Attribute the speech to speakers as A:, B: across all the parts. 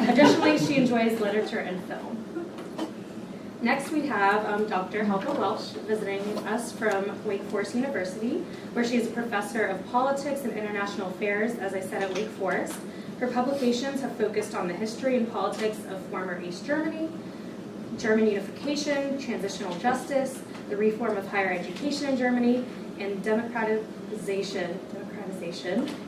A: Additionally, she enjoys literature and film. Next, we have Dr. Halperin Welch visiting us from Wake Forest University, where she is a professor of politics and international affairs, as I said, at Wake Forest. Her publications have focused on the history and politics of former East Germany, German unification, transitional justice, the reform of higher education in Germany, and democratization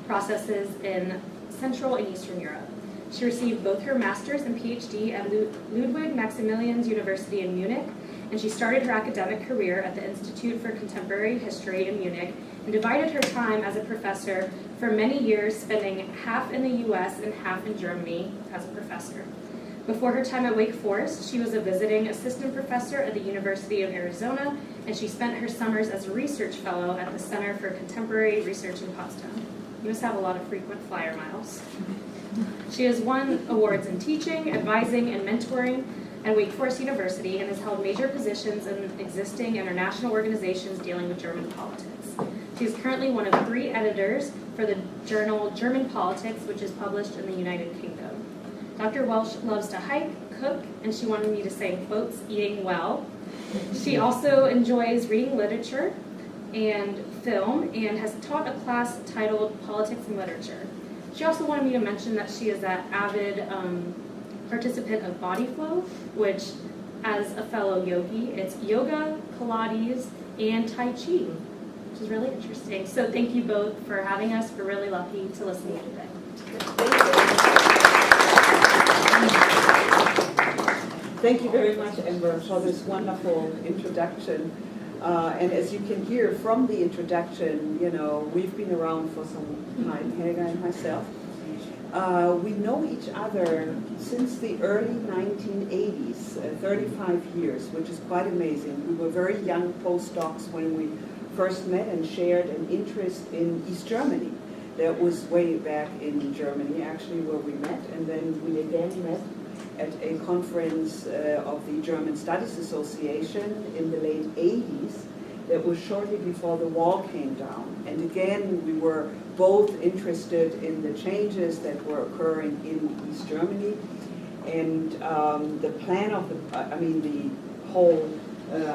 A: processes in Central and Eastern Europe. She received both her master's and PhD at Ludwig Maximilians University in Munich, and she started her academic career at the Institute for Contemporary History in Munich and divided her time as a professor for many years, spending half in the US and half in Germany as a professor. Before her time at Wake Forest, she was a visiting assistant professor at the University of Arizona, and she spent her summers as a research fellow at the Center for Contemporary Research in Potsdam. You must have a lot of frequent flyer miles. She has won awards in teaching, advising, and mentoring at Wake Forest University and has held major positions in existing international organizations dealing with German politics. She is currently one of 3 editors for the journal German Politics, which is published in the United Kingdom. Dr. Welch loves to hike, cook, and she wanted me to say, quotes, eating well. She also enjoys reading literature and film and has taught a class titled Politics and Literature. She also wanted me to mention that she is an avid participant of Body Flow, which, as a fellow yogi, it's yoga, Pilates, and Tai Chi, which is really interesting. So thank you both for having us. We're really lucky to listen to you today.
B: Thank you very much, Amber, for this wonderful introduction. And as you can hear from the introduction, you know, we've been around for some time, Helga and myself. We know each other since the early 1980s, 35 years, which is quite amazing. We were very young postdocs when we first met and shared an interest in East Germany. That was way back in Germany, actually, where we met. And then we again met at a conference of the German Studies Association in the late 80s. That was shortly before the wall came down. And again, we were both interested in the changes that were occurring in East Germany. And the plan of the whole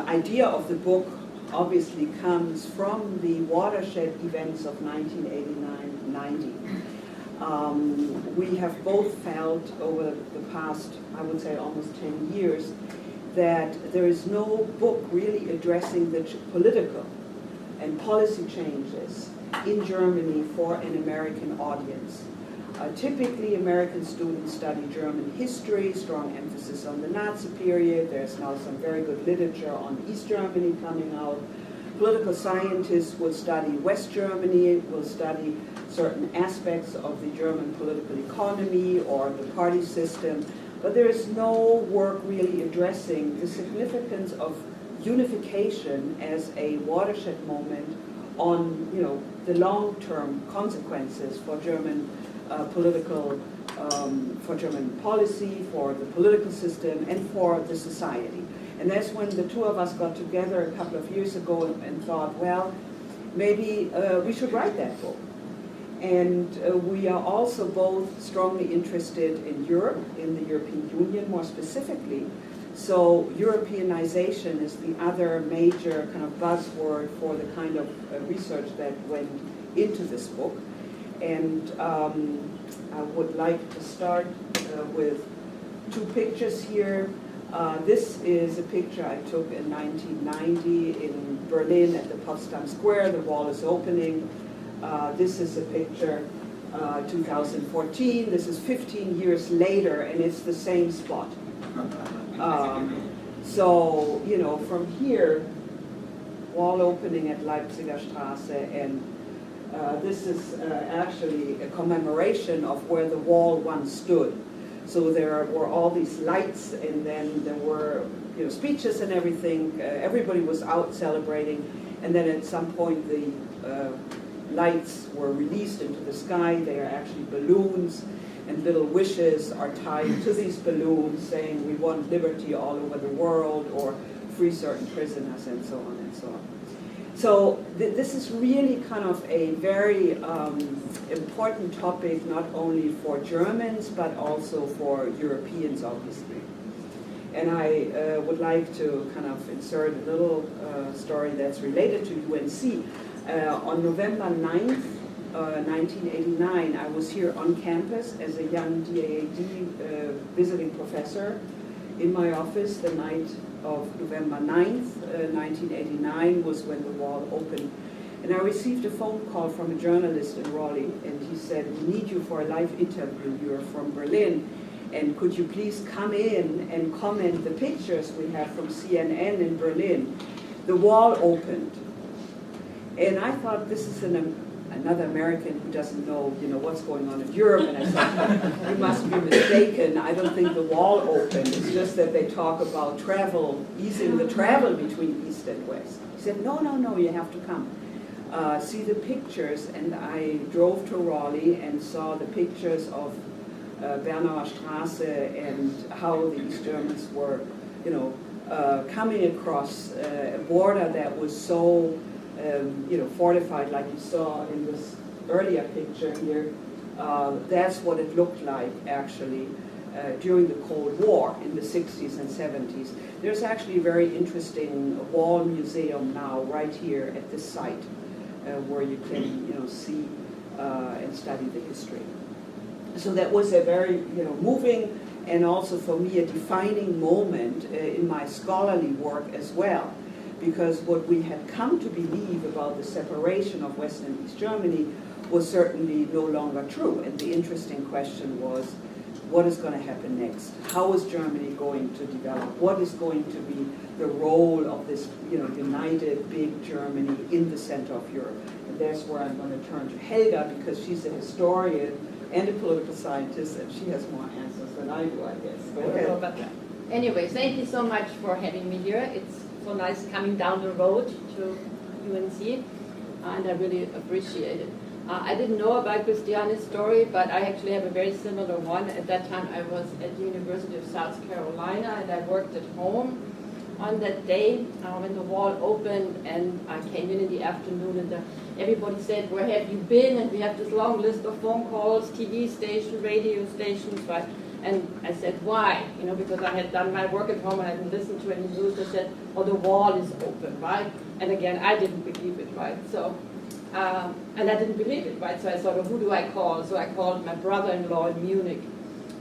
B: idea of the book obviously comes from the watershed events of 1989-90. We have both felt over the past, I would say, almost 10 years, that there is no book really addressing the political and policy changes in Germany for an American audience. Typically, American students study German history, strong emphasis on the Nazi period. There's now some very good literature on East Germany coming out. Political scientists will study West Germany, will study certain aspects of the German political economy or the party system, but there is no work really addressing the significance of unification as a watershed moment on, you know, the long-term consequences for German for German policy, for the political system, and for the society. And that's when the two of us got together a couple of years ago and thought, well, maybe we should write that book. And we are also both strongly interested in Europe, in the European Union more specifically. So Europeanization is the other major kind of buzzword for the kind of research that went into this book. And I would like to start with 2 pictures here. This is a picture I took in 1990 in Berlin at the Potsdam Square. The wall is opening. This is a picture 2014. This is 15 years later, and it's the same spot. So, you know, from here, wall opening at Leipziger Straße, and this is actually a commemoration of where the wall once stood. So there were all these lights, and then there were, you know, speeches and everything. Everybody was out celebrating, and then at some point the lights were released into the sky. They are actually balloons, and little wishes are tied to these balloons saying we want liberty all over the world, or free certain prisoners, and so on and so on. So this is really kind of a very important topic, not only for Germans, but also for Europeans, obviously. And I would like to kind of insert a little story that's related to UNC. On November 9th, 1989, I was here on campus as a young DAAD visiting professor in my office. The night of November 9th, 1989 was when the wall opened. And I received a phone call from a journalist in Raleigh, and he said, "We need you for a live interview. You're from Berlin, and could you please come in and comment the pictures we have from CNN in Berlin?" The wall opened. And I thought, this is another American who doesn't know, what's going on in Europe. And I thought, you must be mistaken. I don't think the wall opened. It's just that they talk about travel, easing the travel between East and West. He said, no, you have to come. See the pictures. And I drove to Raleigh and saw the pictures of Bernauer Straße and how the East Germans were, coming across a border that was so fortified, like you saw in this earlier picture here. That's what it looked like, actually, during the Cold War in the 60s and 70s. There's actually a very interesting wall museum now, right here at this site, where you can, see and study the history. So that was a very, moving and also for me a defining moment in my scholarly work as well. Because what we had come to believe about the separation of West and East Germany was certainly no longer true. And the interesting question was, what is going to happen next? How is Germany going to develop? What is going to be the role of this united big Germany in the center of Europe? And that's where I'm going to turn to Helga, because she's a historian and a political scientist, and she has more answers than I do, I guess. Go ahead.
C: Anyway, thank you so much for having me here. It's so nice coming down the road to UNC, and I really appreciate it. I didn't know about Christiane's story, but I actually have a very similar one. At that time, I was at the University of South Carolina, and I worked at home on that day when the wall opened, and I came in the afternoon, and everybody said, "Where have you been?" And we have this long list of phone calls, TV station, radio stations, right? And I said, why? Because I had done my work at home, I hadn't listened to any news. I said, oh, the wall is open, right? And again, I didn't believe it, right? So, and I didn't believe it, right? So I thought, well, who do I call? So I called my brother-in-law in Munich,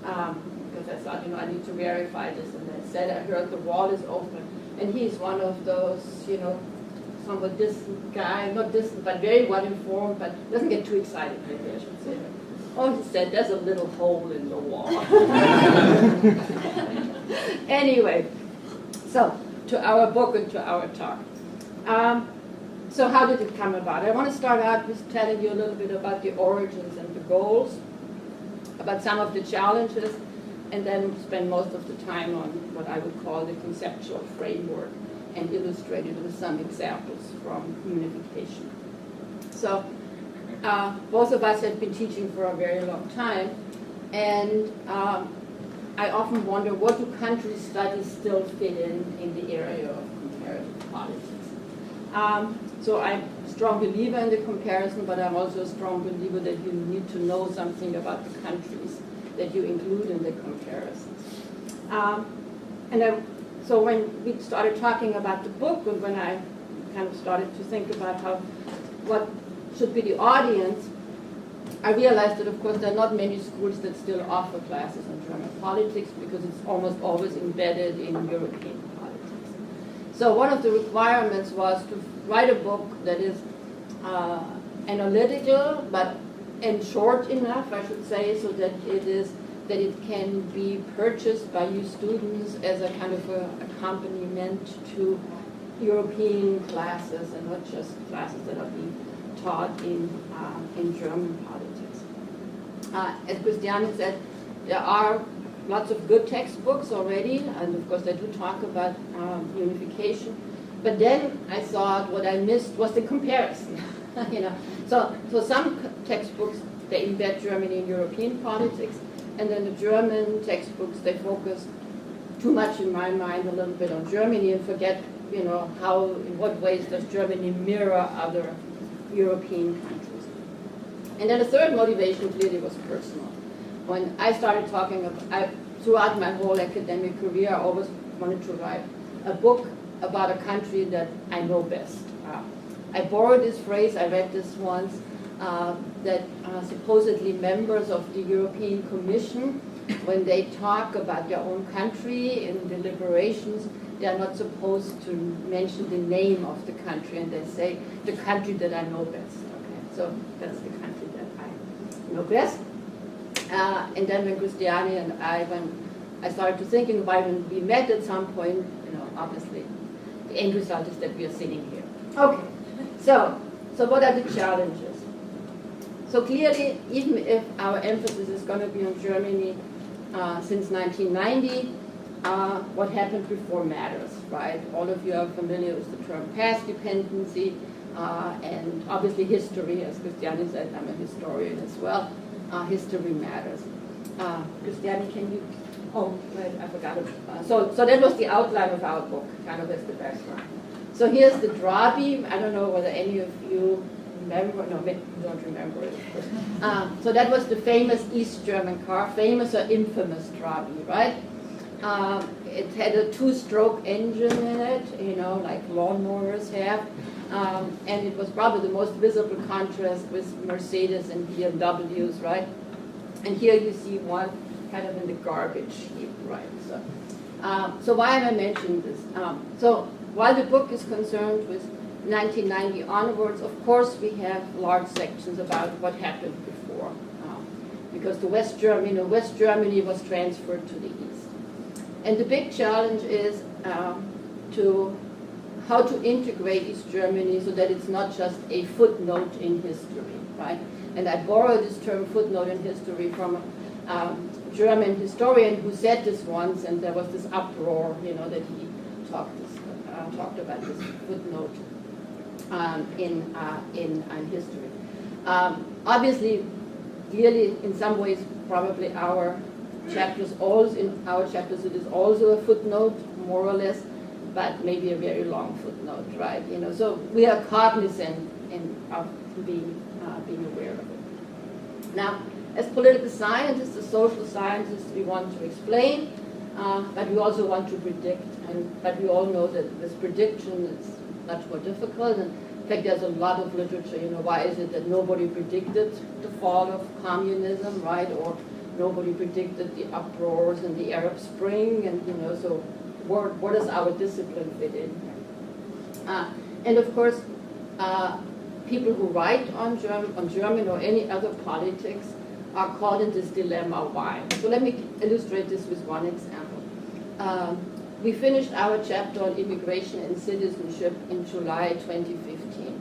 C: because I thought, I need to verify this. And I said, I heard the wall is open. And he's one of those, somewhat distant guy, not distant, but very well informed, but doesn't get too excited, maybe I should say. Oh, he said, there's a little hole in the wall. Anyway, so to our book and to our talk. So how did it come about? I want to start out with telling you a little bit about the origins and the goals, about some of the challenges, and then spend most of the time on what I would call the conceptual framework and illustrate it with some examples from Unification. So both of us have been teaching for a very long time, and I often wonder, what do country studies still fit in the area of comparative politics? So I'm a strong believer in the comparison, but I'm also a strong believer that you need to know something about the countries that you include in the comparisons. So when we started talking about the book, and when I kind of started to think about what should be the audience, I realized that, of course, there are not many schools that still offer classes on German politics, because it's almost always embedded in European politics. So one of the requirements was to write a book that is analytical, and short enough, I should say, so that it can be purchased by you students as a kind of a accompaniment to European classes, and not just classes that are being taught in German politics. As Christiane said, there are lots of good textbooks already, and of course they do talk about unification. But then I thought what I missed was the comparison. So some textbooks, they embed Germany in European politics, and then the German textbooks, they focus too much, in my mind, a little bit on Germany and forget in what ways does Germany mirror other European countries. And then the third motivation clearly was personal. When I started talking about, throughout my whole academic career, I always wanted to write a book about a country that I know best. I borrowed this phrase, I read this once, that supposedly members of the European Commission, when they talk about their own country in deliberations, they are not supposed to mention the name of the country, and they say, the country that I know best. Okay, so that's the country that I know best. And then when Christiane and when I started to thinking about when we met at some point, obviously, the end result is that we are sitting here. Okay, so what are the challenges? So clearly, even if our emphasis is going to be on Germany since 1990, what happened before matters, right? All of you are familiar with the term past dependency, and obviously history, as Christiane said, I'm a historian as well. History matters. Christiane, can you? Oh, right, I forgot it. So that was the outline of our book, kind of as the background. So here's the Drabi. I don't know whether any of you remember. No, maybe you don't remember it. So that was the famous East German car, famous or infamous Drabi, right? It had a two-stroke engine in it, like lawnmowers have. And it was probably the most visible contrast with Mercedes and BMWs, right? And here you see one kind of in the garbage heap, right? So why am I mentioning this? So while the book is concerned with 1990 onwards, of course we have large sections about what happened before, because the West Germany was transferred to the east. And the big challenge is how to integrate East Germany so that it's not just a footnote in history, right? And I borrowed this term footnote in history from a German historian who said this once, and there was this uproar, that he talked about this footnote in history. Obviously, clearly, in some ways, probably our chapters, it is also a footnote, more or less, but maybe a very long footnote, right? So we are cognizant of being aware of it. Now, as political scientists, as social scientists, we want to explain, but we also want to predict. But we all know that this prediction is much more difficult. And in fact, there's a lot of literature. Why is it that nobody predicted the fall of communism, right? Or nobody predicted the uproars and the Arab Spring, and so where does our discipline fit in here? And of course, people who write on German or any other politics are caught in this dilemma, why? So let me illustrate this with one example. We finished our chapter on immigration and citizenship in July 2015.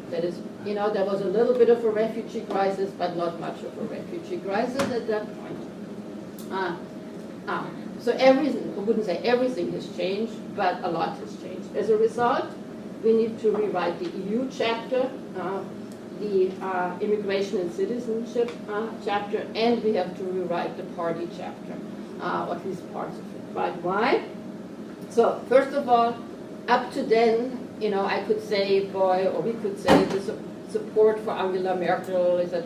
C: That is, there was a little bit of a refugee crisis, but not much of a refugee crisis at that point. So everything, I wouldn't say everything has changed, but a lot has changed. As a result, we need to rewrite the EU chapter, the immigration and citizenship chapter, and we have to rewrite the party chapter, or at least parts of it. Right? Why? So first of all, up to then, I could say, we could say the support for Angela Merkel is at,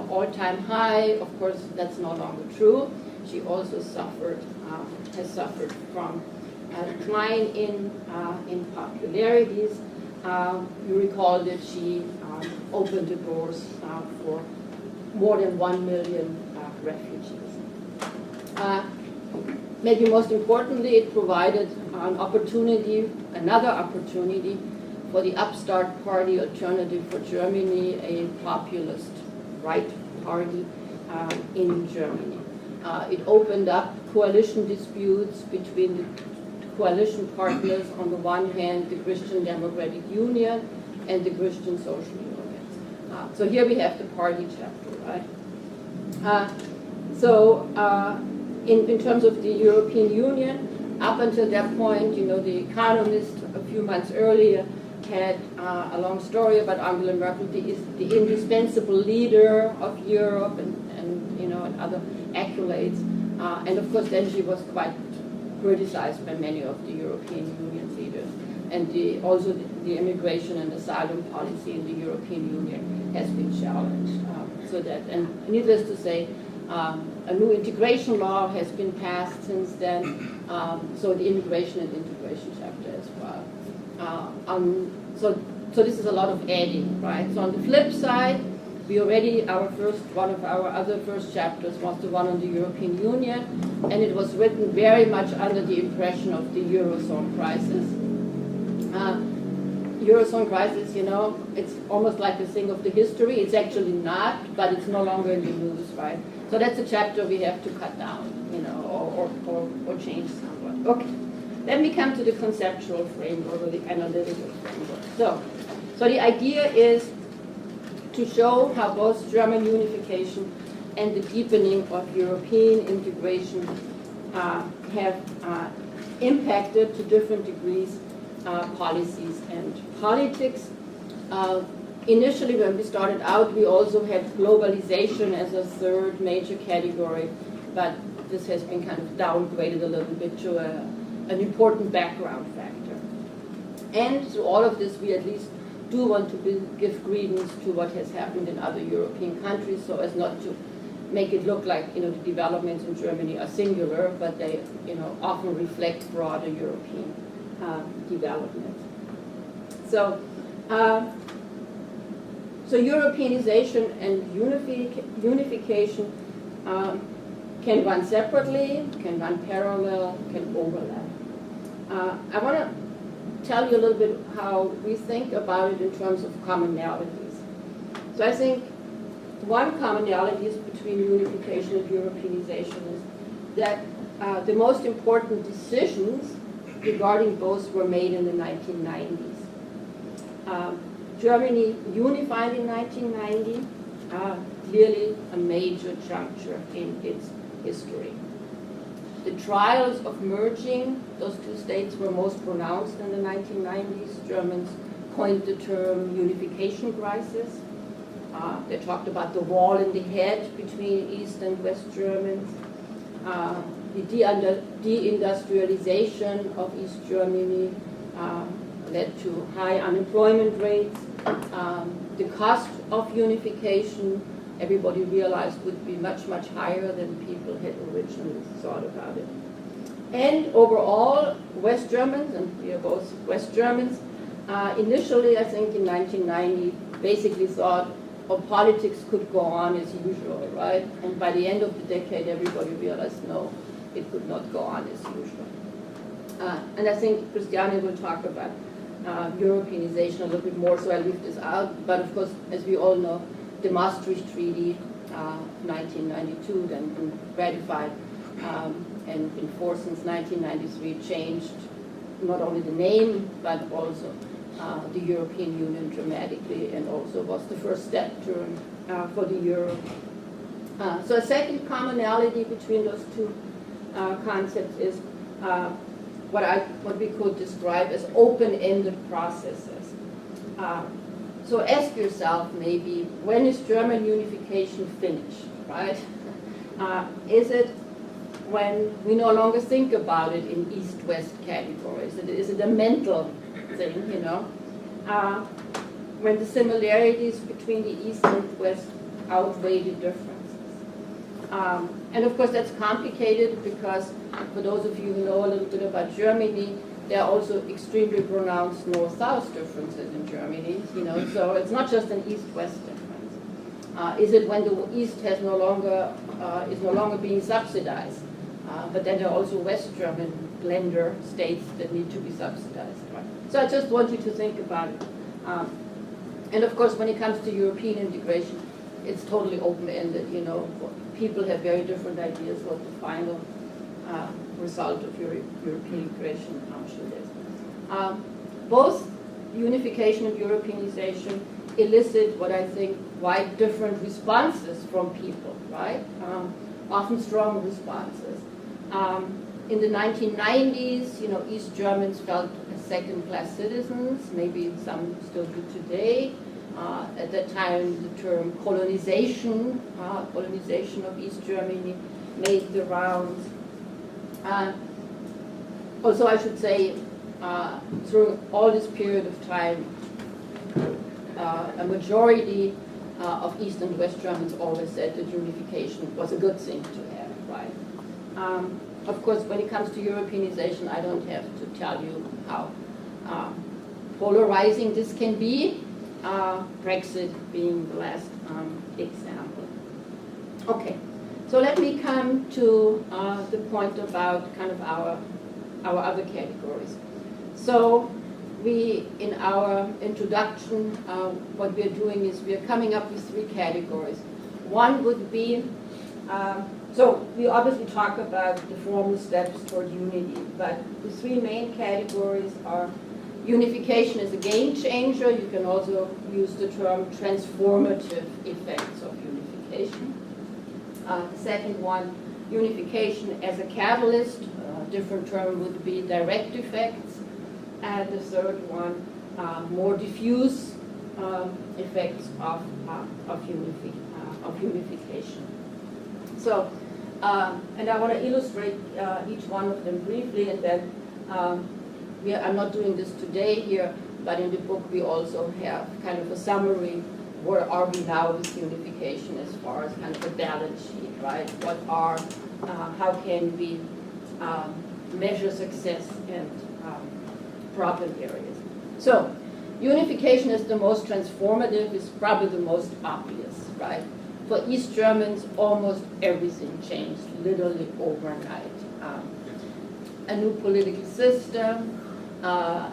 C: all-time high. Of course, that's no longer true. She also has suffered from a decline in popularities. You recall that she opened the doors for more than 1 million refugees. Maybe most importantly, it provided another opportunity for the upstart party Alternative for Germany, a populist right party in Germany. It opened up coalition disputes between the coalition partners, on the one hand, the Christian Democratic Union and the Christian Social Union. So here we have the party chapter, right? In terms of the European Union, up until that point, The Economist a few months earlier had a long story about Angela Merkel, the indispensable leader of Europe, and other accolades. And of course, then she was quite criticized by many of the European Union leaders. and also the immigration and asylum policy in the European Union has been challenged. And needless to say, a new integration law has been passed since then, so the immigration and integration chapter as well. So this is a lot of adding, right? So on the flip side, we already, one of our other first chapters was the one on the European Union, and it was written very much under the impression of the Eurozone crisis. Eurozone crisis, it's almost like a thing of the history. It's actually not, but it's no longer in the news, right? So that's a chapter we have to cut down, or change somewhat. Okay, then we come to the conceptual framework or the analytical framework. So the idea is to show how both German unification and the deepening of European integration have impacted to different degrees policies and politics. Initially, when we started out, we also had globalization as a third major category, but this has been kind of downgraded a little bit to an important background factor. And through all of this, we at least do want to give credence to what has happened in other European countries, so as not to make it look like the developments in Germany are singular, but they often reflect broader European development. So Europeanization and unification can run separately, can run parallel, can overlap. I want to tell you a little bit how we think about it in terms of commonalities. So I think one commonality is between unification and Europeanization is that the most important decisions regarding both were made in the 1990s. Germany unified in 1990, clearly a major juncture in its history. The trials of merging those two states were most pronounced in the 1990s. Germans coined the term Unification Crisis. They talked about the wall in the head between East and West Germans, the deindustrialization of East Germany led to high unemployment rates. The cost of unification, everybody realized, would be much, much higher than people had originally thought about it. And overall, West Germans, and we are both West Germans, initially, I think in 1990, basically thought, politics could go on as usual, right? And by the end of the decade, everybody realized, no, it could not go on as usual. And I think Christiane will talk about Europeanization a little bit more, so I'll leave this out. But of course, as we all know, the Maastricht Treaty, 1992, then been ratified and in force since 1993, changed not only the name, but also the European Union dramatically, and also was the first step for the euro. So a second commonality between those two concepts is what we could describe as open-ended processes. So ask yourself maybe, when is German unification finished, right? Is it when we no longer think about it in East-West categories? Is it a mental thing, when the similarities between the East and West outweigh the differences? And of course that's complicated because for those of you who know a little bit about Germany, there are also extremely pronounced north-south differences in Germany, so it's not just an East-West difference. Is it when the East is no longer being subsidized? But then there are also West German blender states that need to be subsidized. Right? So I just want you to think about it. And of course, when it comes to European integration, it's totally open-ended. People have very different ideas what the final result of European integration should is. Both unification and Europeanization elicit what I think quite different responses from people, right? Often strong responses. In the 1990s, East Germans felt as second-class citizens, maybe some still do today. At that time, the term colonization of East Germany made the rounds. Also, I should say, through all this period of time, a majority of East and West Germans always said that unification was a good thing to have, right? Of course, when it comes to Europeanization, I don't have to tell you how polarizing this can be, Brexit being the last example. Okay, so let me come to the point about kind of our other categories. So we, in our introduction, what we are doing is we are coming up with 3 categories. One would be, so we obviously talk about the formal steps toward unity, but the 3 main categories are unification as a game changer. You can also use the term transformative effects of unification. The second one, unification as a catalyst. A different term would be direct effects. And the third one, more diffuse effects of unification. So, and I want to illustrate each one of them briefly, and then I'm not doing this today here, but in the book we also have kind of a summary. Where are we now with unification as far as kind of a balance sheet, right? What are, how can we measure success and problem areas? So, unification is the most transformative, is probably the most obvious, right? For East Germans, almost everything changed, literally overnight. A new political system, I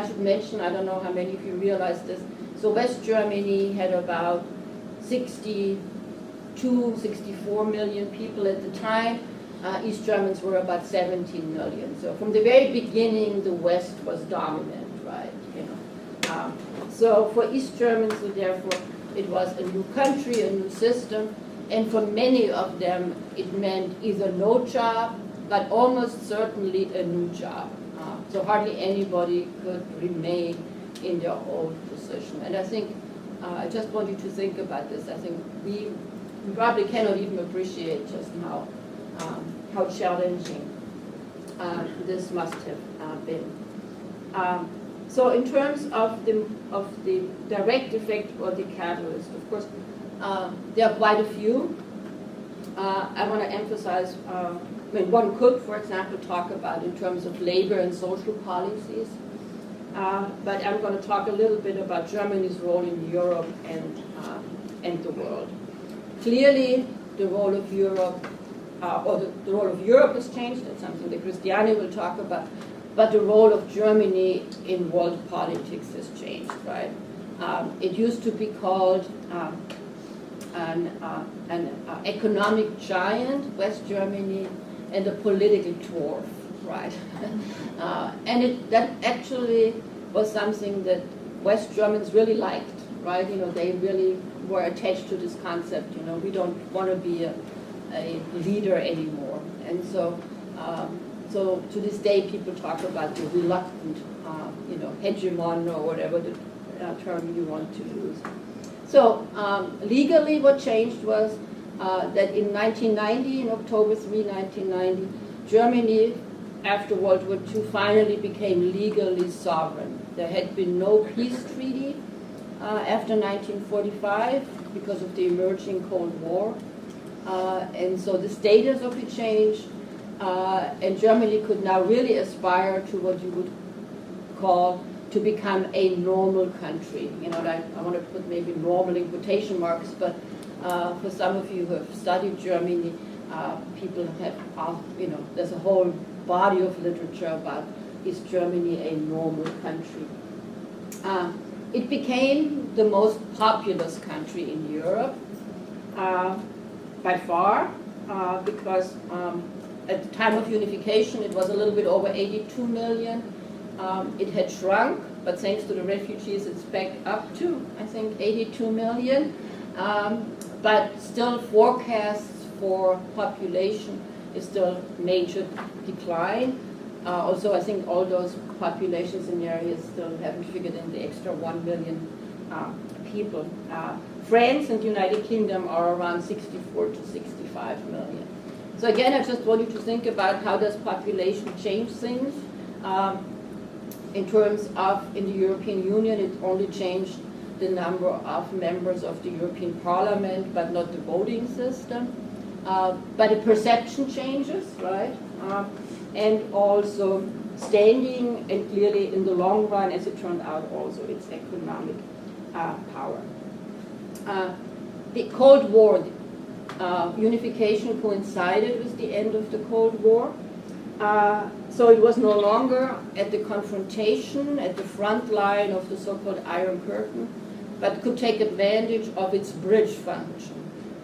C: should mention, I don't know how many of you realize this, so West Germany had about 64 million people at the time. East Germans were about 17 million. So from the very beginning, the West was dominant, right? So for East Germans, so therefore, it was a new country, a new system, and for many of them, it meant either no job, but almost certainly a new job. So hardly anybody could remain in their old position. And I think, I just want you to think about this. I think we probably cannot even appreciate just how challenging this must have been. So in terms of the direct effect or the catalyst, of course, there are quite a few. I want to emphasize, one could, for example, talk about in terms of labor and social policies, but I'm going to talk a little bit about Germany's role in Europe and the world. Clearly, the role of Europe, the role of Europe has changed. That's something that Christiane will talk about. But the role of Germany in world politics has changed, right? It used to be called an economic giant, West Germany, and a political dwarf, right? And that actually was something that West Germans really liked, right? They really were attached to this concept. We don't want to be a leader anymore, and so to this day people talk about the reluctant, hegemon or whatever the term you want to use. So legally, what changed was that in 1990, in October 3, 1990, Germany, after World War II, finally became legally sovereign. There had been no peace treaty after 1945 because of the emerging Cold War. And so the status of it changed, and Germany could now really aspire to what you would call to become a normal country. I want to put maybe normal in quotation marks, but for some of you who have studied Germany, people have, there's a whole body of literature about is Germany a normal country. It became the most populous country in Europe by far, because at the time of unification it was a little bit over 82 million. It had shrunk, but thanks to the refugees it's back up to, I think, 82 million. But still forecasts for population is still major decline. Also, I think all those population scenarios still haven't figured in the extra 1 million people. France and United Kingdom are around 64 to 65 million. So again, I just want you to think about how does population change things. In terms of, in the European Union, it only changed the number of members of the European Parliament, but not the voting system. But the perception changes, right? And also standing, and clearly in the long run, as it turned out, also its economic power. The Cold War, unification coincided with the end of the Cold War. So it was no longer at the confrontation, at the front line of the so-called Iron Curtain, but could take advantage of its bridge function.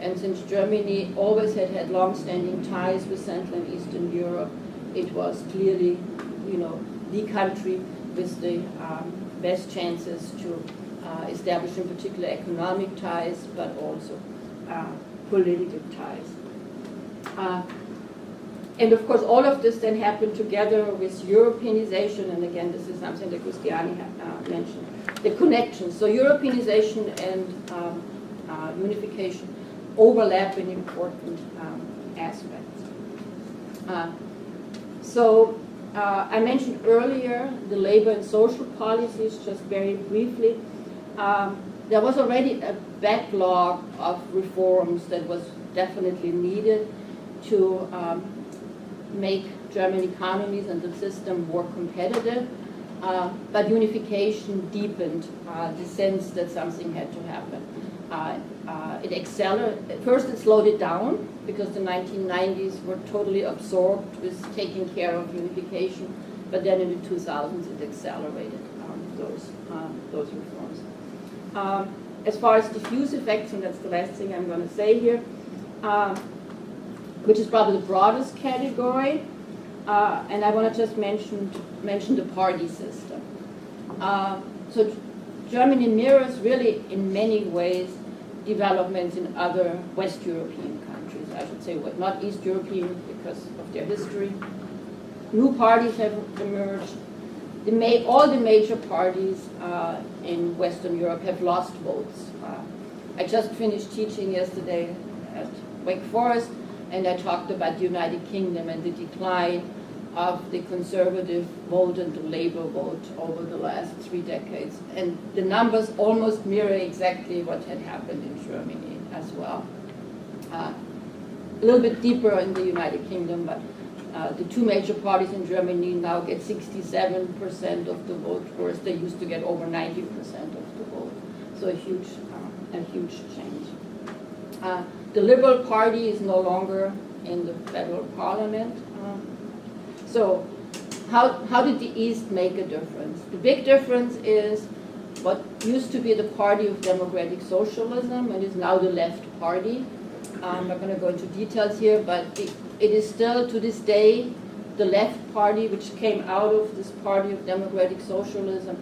C: And since Germany always had long-standing ties with Central and Eastern Europe, it was clearly, the country with the best chances to establish in particular economic ties, but also political ties. And of course, all of this then happened together with Europeanization, and again, this is something that Christiane mentioned, the connections. So Europeanization and unification overlap in important aspects. I mentioned earlier the labor and social policies, just very briefly. There was already a backlog of reforms that was definitely needed to make German economies and the system more competitive, but unification deepened the sense that something had to happen. It accelerated. First, it slowed it down because the 1990s were totally absorbed with taking care of unification, but then in the 2000s it accelerated those reforms. As far as diffuse effects, and that's the last thing I'm going to say here, which is probably the broadest category, and I want to just mention the party system. So Germany mirrors really in many ways developments in other West European countries. I should say not East European because of their history. New parties have emerged. All the major parties in Western Europe have lost votes. I just finished teaching yesterday at Wake Forest, and I talked about the United Kingdom and the decline of the conservative vote and the labor vote over the last 3 decades. And the numbers almost mirror exactly what had happened in Germany as well. A little bit deeper in the United Kingdom, but the two major parties in Germany now get 67% of the vote, whereas they used to get over 90% of the vote. So a huge change. The Liberal Party is no longer in the federal parliament. So how did the East make a difference? The big difference is what used to be the Party of Democratic Socialism and is now the Left Party. I'm not going to go into details here, but it is still to this day the Left Party, which came out of this Party of Democratic Socialism,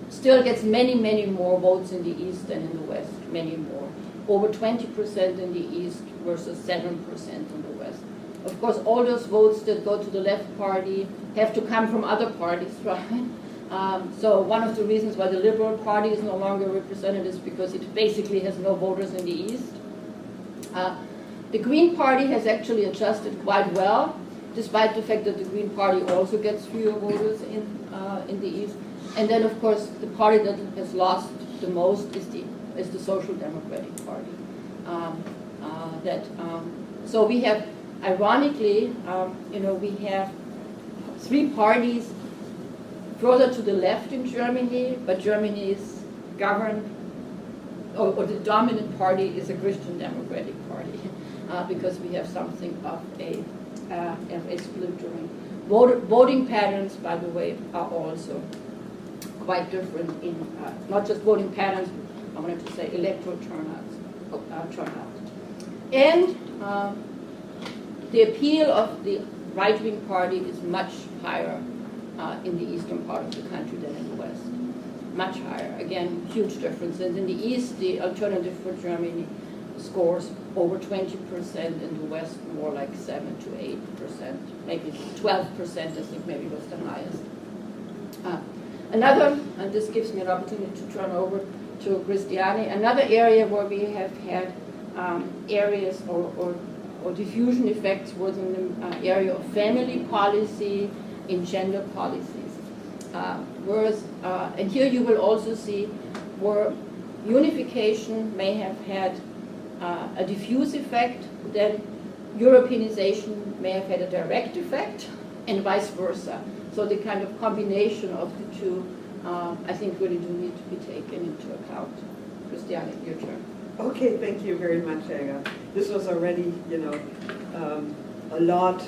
C: still gets many, many more votes in the East than in the West, many more. Over 20% in the East versus 7% in the West. Of course, all those votes that go to the Left Party have to come from other parties, right? So one of the reasons why the Liberal Party is no longer represented is because it basically has no voters in the East. The Green Party has actually adjusted quite well, despite the fact that the Green Party also gets fewer voters in the East. And then, of course, the party that has lost the most is the Social Democratic Party. So we have, ironically, we have 3 parties further to the left in Germany, but Germany is governed, or the dominant party is a Christian Democratic Party, because we have something of a splintering. Voting patterns, by the way, are also quite different in not just voting patterns, I wanted to say electoral turnouts. And the appeal of the right-wing party is much higher in the eastern part of the country than in the West. Much higher. Again, huge difference. And in the East, the Alternative for Germany scores over 20%, in the West more like 7 to 8%, maybe 12%, I think maybe was the highest. Another, and this gives me an opportunity to turn over to Christiane, another area where we have had areas or or diffusion effects was in the area of family policy, in gender policies. Whereas, and here you will also see where unification may have had a diffuse effect, then Europeanization may have had a direct effect, and vice versa. So the kind of combination of the two, I think, really do need to be taken into account. Christiane, your turn.
B: Okay, thank you very much, Helga. This was already, a lot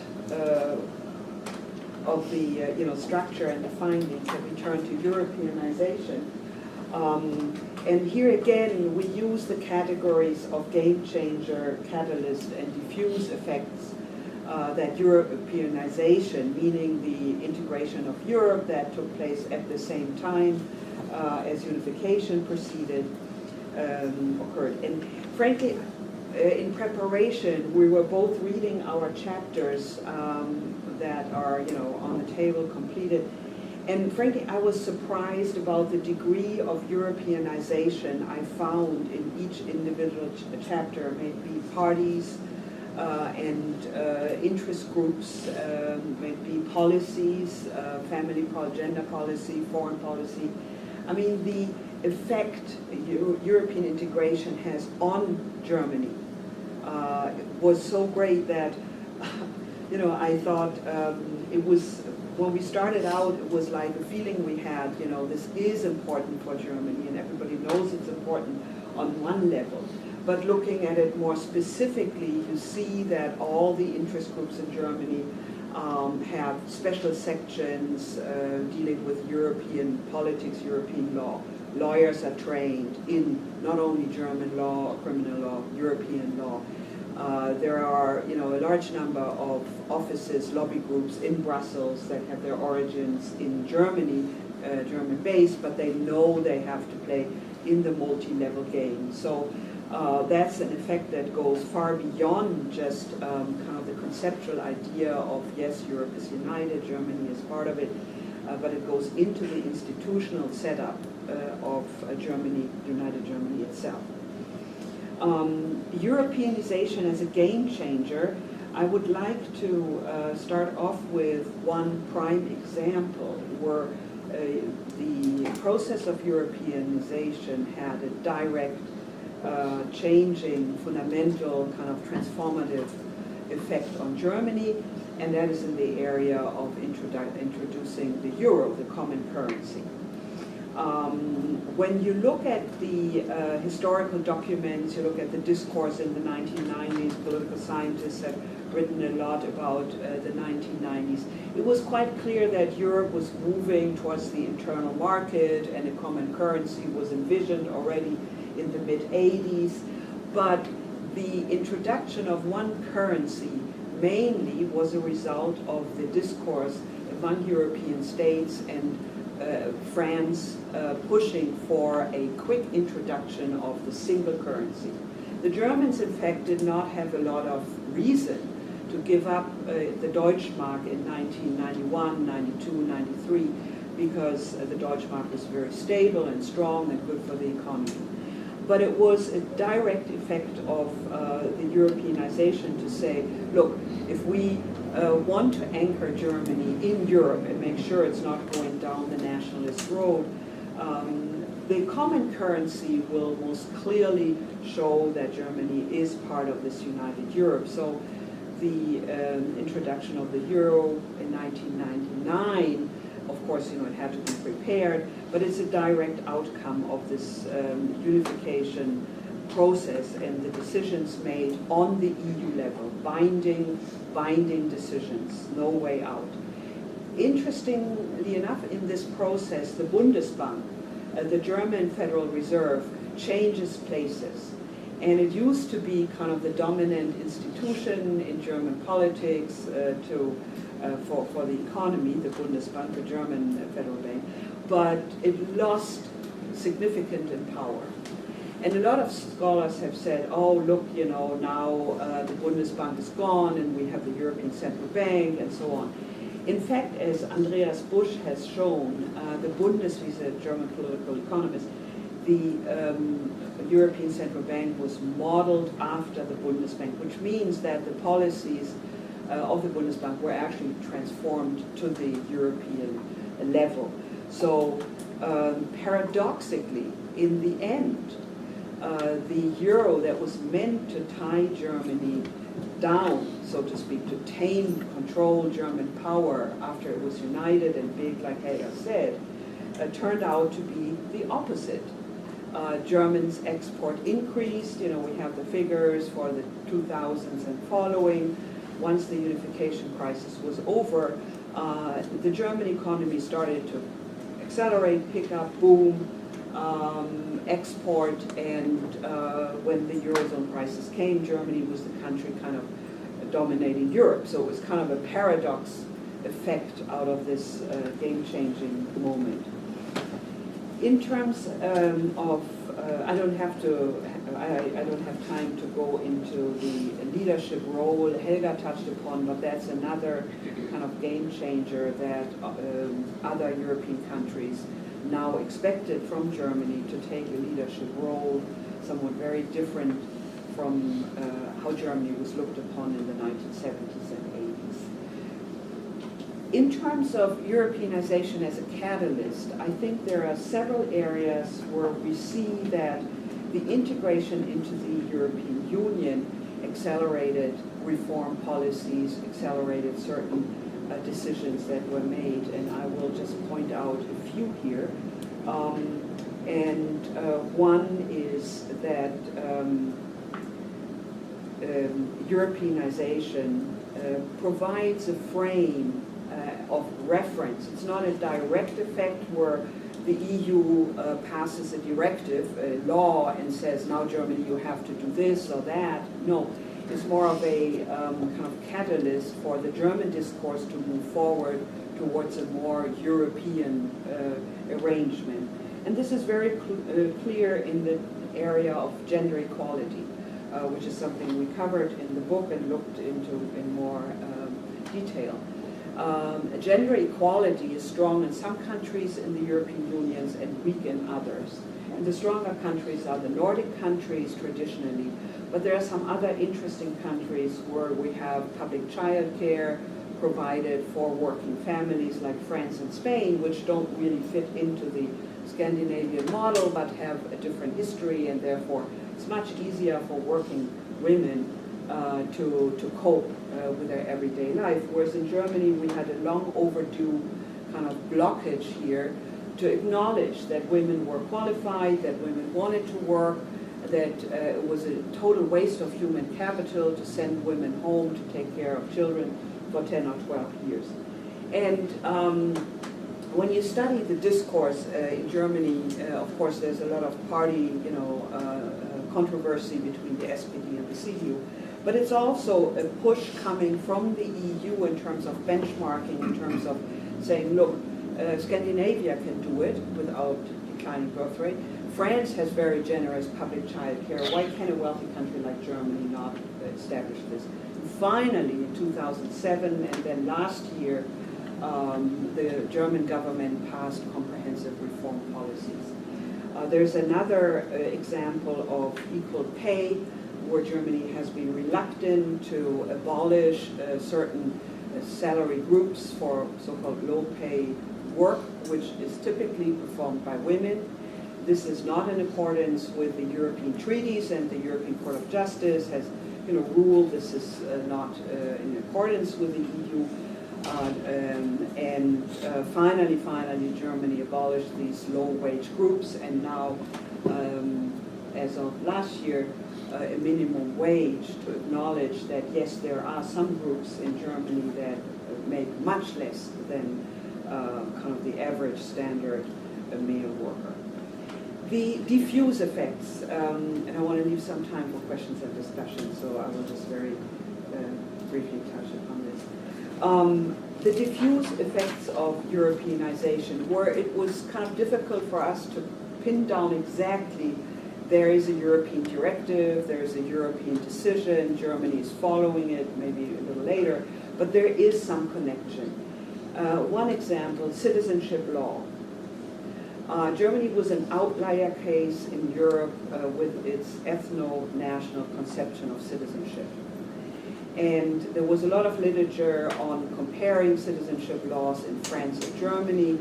B: of the, structure and the findings that we turn to Europeanization. And here again, we use the categories of game changer, catalyst, and diffuse effects that Europeanization, meaning the integration of Europe that took place at the same time as unification proceeded, occurred. And frankly, in preparation, we were both reading our chapters that are, on the table completed. And frankly, I was surprised about the degree of Europeanization I found in each individual chapter, maybe parties and interest groups, maybe policies, family, gender policy, foreign policy. I mean, the effect European integration has on Germany was so great that, I thought it was, when we started out, it was like a feeling we had, this is important for Germany, and everybody knows it's important on one level. But looking at it more specifically, you see that all the interest groups in Germany have special sections dealing with European politics, European law. Lawyers are trained in not only German law, criminal law, European law. There are, a large number of offices, lobby groups in Brussels that have their origins in Germany, German-based, but they know they have to play in the multi-level game. So that's an effect that goes far beyond just kind of the conceptual idea of, yes, Europe is united, Germany is part of it, but it goes into the institutional setup of Germany, united Germany itself. Europeanization as a game changer, I would like to start off with one prime example where the process of Europeanization had a direct, changing, fundamental, kind of transformative effect on Germany, and that is in the area of introducing the euro, the common currency. When you look at the historical documents, you look at the discourse in the 1990s, political scientists have written a lot about the 1990s. It was quite clear that Europe was moving towards the internal market and a common currency was envisioned already in the mid-80s. But the introduction of one currency mainly was a result of the discourse among European states and France pushing for a quick introduction of the single currency. The Germans, in fact, did not have a lot of reason to give up the Deutschmark in 1991, 92, 93, because the Deutschmark was very stable and strong and good for the economy. But it was a direct effect of the Europeanization to say, look, if we want to anchor Germany in Europe and make sure it's not going down the nationalist road, the common currency will most clearly show that Germany is part of this united Europe. So the introduction of the euro in 1999, of course, it had to be prepared, but it's a direct outcome of this unification process and the decisions made on the EU level, binding decisions, no way out. Interestingly enough, in this process, the Bundesbank, the German Federal Reserve, changes places. And it used to be kind of the dominant institution in German politics for the economy, the Bundesbank, the German federal bank, but it lost significant in power. And a lot of scholars have said, oh, look, now the Bundesbank is gone and we have the European Central Bank and so on. In fact, as Andreas Busch has shown, the Bundes, he's a German political economist, the European Central Bank was modeled after the Bundesbank, which means that the policies of the Bundesbank were actually transformed to the European level. So paradoxically, in the end, the euro that was meant to tie Germany down, so to speak, to tame, control German power after it was united and big, like Helga said, turned out to be the opposite. Germans' export increased. You know, we have the figures for the 2000s and following. Once the Unification Crisis was over, the German economy started to accelerate, pick up, boom, export, and when the Eurozone crisis came, Germany was the country kind of dominating Europe. So it was kind of a paradox effect out of this game-changing moment. In terms of, I don't have time to go into the leadership role Helga touched upon, but that's another kind of game changer that other European countries now expected from Germany to take a leadership role, somewhat very different from how Germany was looked upon in the 1970s and 80s. In terms of Europeanization as a catalyst, I think there are several areas where we see that the integration into the European Union accelerated reform policies, accelerated certain decisions that were made, and I will just point out a few here. One is that Europeanization provides a frame of reference. It's not a direct effect where the EU passes a directive, a law, and says, now Germany, you have to do this or that. No, it's more of a kind of catalyst for the German discourse to move forward towards a more European arrangement. And this is very clear in the area of gender equality, which is something we covered in the book and looked into in more detail. Gender equality is strong in some countries in the European Union and weak in others. And the stronger countries are the Nordic countries traditionally, but there are some other interesting countries where we have public child care provided for working families like France and Spain, which don't really fit into the Scandinavian model but have a different history, and therefore it's much easier for working women to cope with their everyday life. Whereas in Germany we had a long overdue kind of blockage here to acknowledge that women were qualified, that women wanted to work, that it was a total waste of human capital to send women home to take care of children for 10 or 12 years. And when you study the discourse in Germany, of course there's a lot of party, controversy between the SPD and the CDU. But it's also a push coming from the EU in terms of benchmarking, in terms of saying, look, Scandinavia can do it without declining birth rate. France has very generous public child care. Why can a wealthy country like Germany not establish this? And finally, in 2007 and then last year, the German government passed comprehensive reform policies. There's another example of equal pay, where Germany has been reluctant to abolish certain salary groups for so-called low-pay work, which is typically performed by women. This is not in accordance with the European treaties, and the European Court of Justice has ruled this is not in accordance with the EU. Finally, Germany abolished these low-wage groups, and now, as of last year, a minimum wage to acknowledge that, yes, there are some groups in Germany that make much less than kind of the average standard male worker. The diffuse effects, and I want to leave some time for questions and discussion, so I will just very briefly touch upon this. The diffuse effects of Europeanization, where it was kind of difficult for us to pin down exactly. There is a European directive, there is a European decision, Germany is following it, maybe a little later, but there is some connection. One example, citizenship law. Germany was an outlier case in Europe with its ethno-national conception of citizenship. And there was a lot of literature on comparing citizenship laws in France and Germany.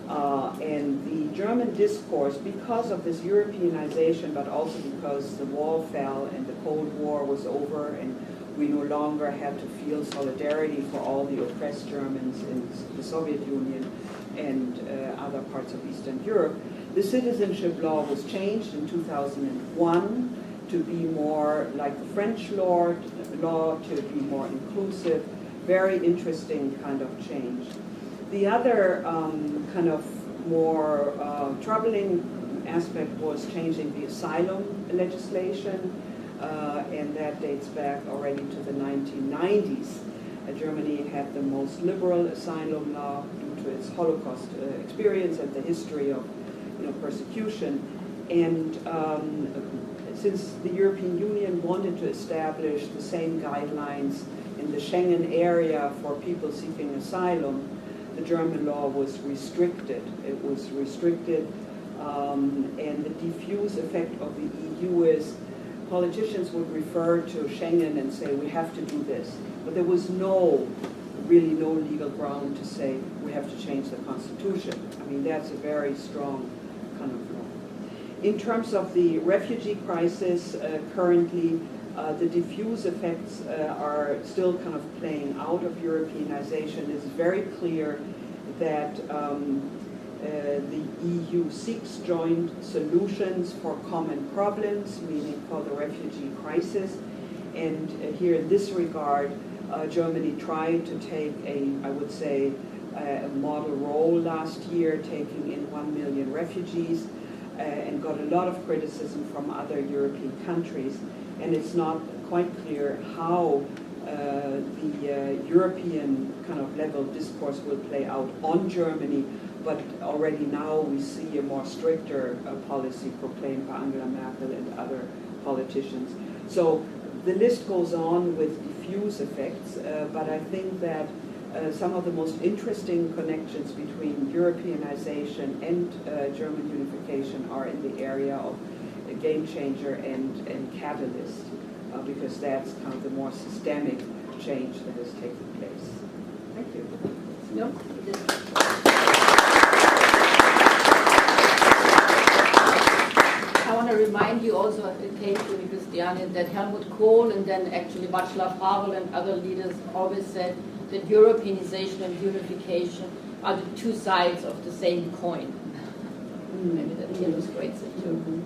B: And the German discourse, because of this Europeanization, but also because the wall fell and the Cold War was over and we no longer had to feel solidarity for all the oppressed Germans in the Soviet Union and other parts of Eastern Europe, the citizenship law was changed in 2001 to be more like the French law, to be more inclusive. Very interesting kind of change. The other kind of more troubling aspect was changing the asylum legislation, and that dates back already to the 1990s. Germany had the most liberal asylum law due to its Holocaust experience and the history of persecution. And since the European Union wanted to establish the same guidelines in the Schengen area for people seeking asylum, the German law was restricted. It was restricted, and the diffuse effect of the EU is politicians would refer to Schengen and say, we have to do this. But there was really no legal ground to say, we have to change the Constitution. I mean, that's a very strong kind of law. In terms of the refugee crisis, currently, the diffuse effects are still kind of playing out of Europeanization. It's very clear that the EU seeks joint solutions for common problems, meaning for the refugee crisis. And here in this regard, Germany tried to take I would say, a model role last year, taking in 1 million refugees, and got a lot of criticism from other European countries. And it's not quite clear how the European kind of level discourse will play out on Germany, but already now we see a more stricter policy proclaimed by Angela Merkel and other politicians. So the list goes on with diffuse effects, but I think that some of the most interesting connections between Europeanization and German unification are in the area of a game changer and catalyst, because that's kind of the more systemic change that has taken place. Thank you.
C: No? I want to remind you also, it came to me, Christiane, that Helmut Kohl and then actually Václav Havel and other leaders always said that Europeanization and unification are the two sides of the same coin. Maybe that illustrates it too.